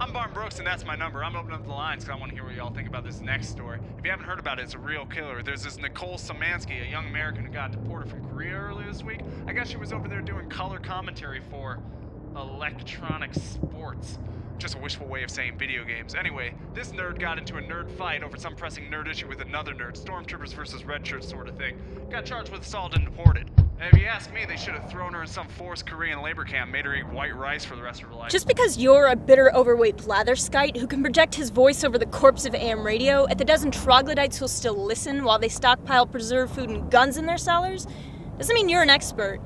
I'm Barton Brooks, and that's my number. I'm opening up the lines because I want to hear what y'all think about this next story. If you haven't heard about it, it's a real killer. There's this Nicole Szymanski, a young American who got deported from Korea earlier this week. I guess she was over there doing color commentary for electronic sports. Just a wishful way of saying video games. Anyway, this nerd got into a nerd fight over some pressing nerd issue with another nerd, stormtroopers versus red shirts sort of thing. Got charged with assault and deported. And if you ask me, they should have thrown her in some forced Korean labor camp, made her eat white rice for the rest of her life. Just because you're a bitter, overweight blatherskite who can project his voice over the corpse of AM radio at the dozen troglodytes who'll still listen while they stockpile preserved food and guns in their cellars, doesn't mean you're an expert.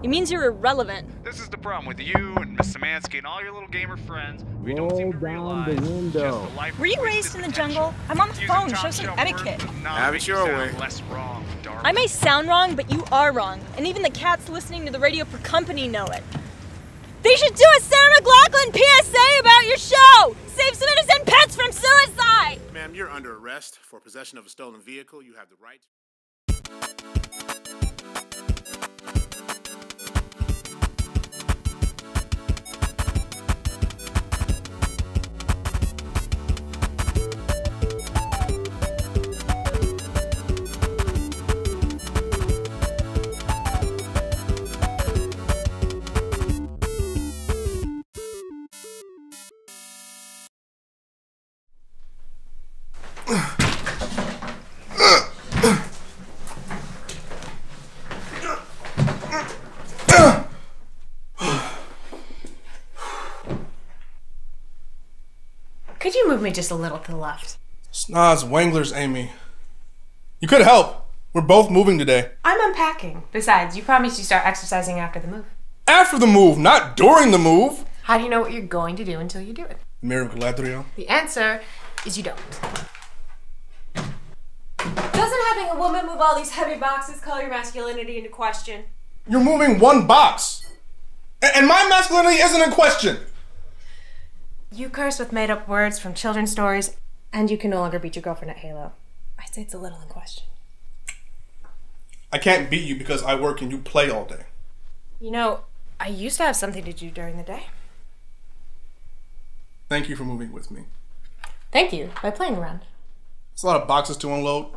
It means you're irrelevant. This is the problem with you and Miss Szymanski and all your little gamer friends. We don't seem to realize just the life. Were you raised in the jungle? I'm on the phone. Show some etiquette. Have it your way. Less wrong, darling. I may sound wrong, but you are wrong. And even the cats listening to the radio for company know it. They should do a Sarah McLachlan PSA about your show! Save some innocent pets from suicide! Ma'am, you're under arrest for possession of a stolen vehicle. You have the right. Could you move me just a little to the left? Snoz Wanglers, Amy. You could help. We're both moving today. I'm unpacking. Besides, you promised you'd start exercising after the move. After the move, not during the move. How do you know what you're going to do until you do it? Miriam Galadriel. The answer is you don't. Doesn't having a woman move all these heavy boxes call your masculinity into question? You're moving one box. And my masculinity isn't in question. You curse with made-up words from children's stories, and you can no longer beat your girlfriend at Halo. I'd say it's a little in question. I can't beat you because I work and you play all day. You know, I used to have something to do during the day. Thank you for moving with me. Thank you, by playing around. It's a lot of boxes to unload.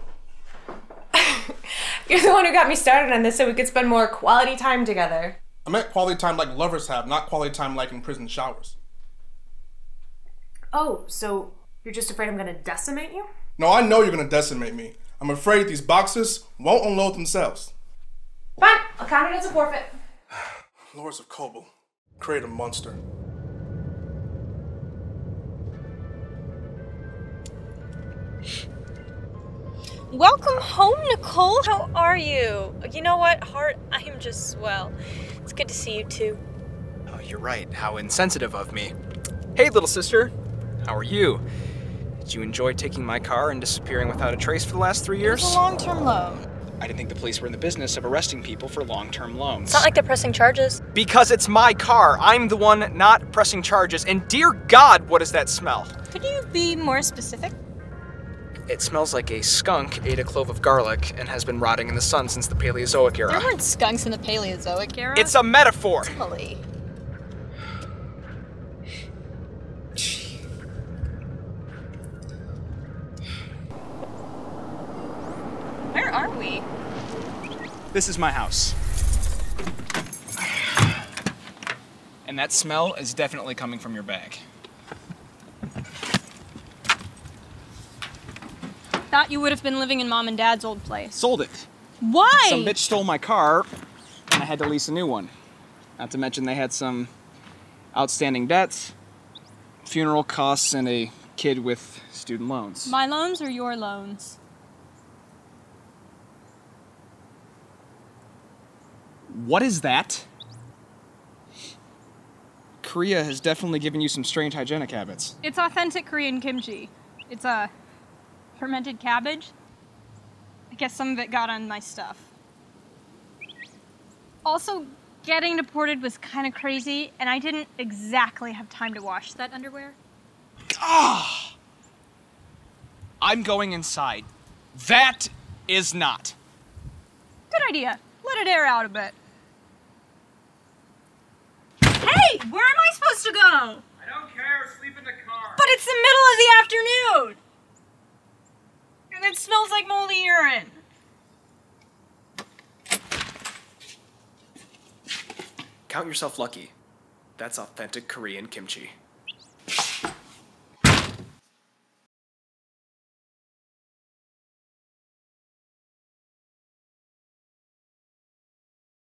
You're the one who got me started on this so we could spend more quality time together. I meant quality time like lovers have, not quality time like in prison showers. Oh, so you're just afraid I'm gonna decimate you? No, I know you're gonna decimate me. I'm afraid these boxes won't unload themselves. Fine, I'll count it as a forfeit. Lords of Kobol, create a monster. Welcome home, Nicole. How are you? You know what, Heart? I am just swell. It's good to see you too. Oh, you're right. How insensitive of me. Hey, little sister. How are you? Did you enjoy taking my car and disappearing without a trace for the last 3 years? It was a long-term loan. I didn't think the police were in the business of arresting people for long-term loans. It's not like they're pressing charges. Because it's my car. I'm the one not pressing charges. And dear God, what does that smell? Could you be more specific? It smells like a skunk ate a clove of garlic and has been rotting in the sun since the Paleozoic era. There weren't skunks in the Paleozoic era. It's a metaphor. Emily. Where are we? This is my house. And that smell is definitely coming from your bag. Thought you would have been living in Mom and Dad's old place. Sold it. Why? Some bitch stole my car, and I had to lease a new one. Not to mention they had some outstanding debts, funeral costs, and a kid with student loans. My loans or your loans? What is that? Korea has definitely given you some strange hygienic habits. It's authentic Korean kimchi. It's a fermented cabbage. I guess some of it got on my stuff. Also, getting deported was kind of crazy, and I didn't exactly have time to wash that underwear. Ah! I'm going inside. That is not. Good idea. Let it air out a bit. Hey, where am I supposed to go? I don't care. Sleep in the car. urine. Count yourself lucky. That's authentic Korean kimchi.